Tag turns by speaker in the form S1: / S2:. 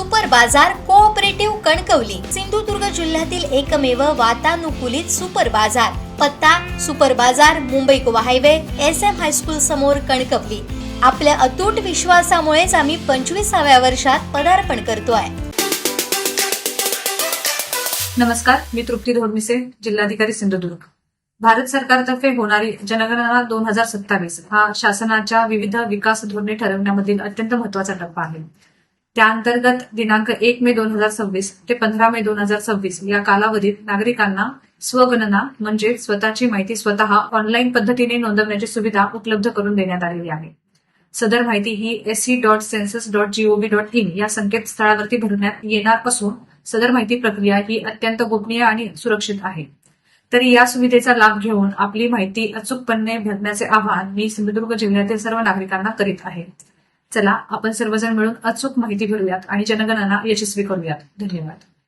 S1: Super बाजार cooperative Kankavli Sindhudurg जिल्ह्यातील एकमेव वातानुकूलित सुपर बाजार. पत्ता सुपर बाजार Mumbai Goa highway SM high school समोर कणकवली. आपल्या अतूट विश्वासामुळेच आम्ही 25व्या वर्षात पदार्पण करतोय.
S2: नमस्कार, मी तृप्ती धोडमिसे, जिल्हाधिकारी सिंधुदुर्ग. भारत सरकारतर्फे होणारी जनगणना 2027 हा शासनाच्या विविध विकास धोरणे ठरवण्यामधील अत्यंत महत्वाचा टप्पा आहे. त्या अंतर्गत दिनांक 1 मे 2026 ते 15 मे 2026 या कालावधीत नागरिकांना स्वगणना म्हणजे स्वतःची माहिती स्वतः ऑनलाईन पद्धतीने नोंदवण्याची सुविधा उपलब्ध करून देण्यात आलेली आहे. सदर माहिती ही se.census.gov.in या संकेतस्थळावरती भरण्यात येणार असून सदर माहिती प्रक्रिया ही अत्यंत गोपनीय आणि सुरक्षित आहे. तरी या सुविधेचा लाभ घेऊन आपली माहिती अचूकपणे भरण्याचे आवाहन मी सिंधुदुर्ग जिल्ह्यातील सर्व नागरिकांना करीत आहे. चला, आपण सर्वजण मिळून अचूक माहिती भरूयात आणि जनगणना यशस्वी करूयात. धन्यवाद.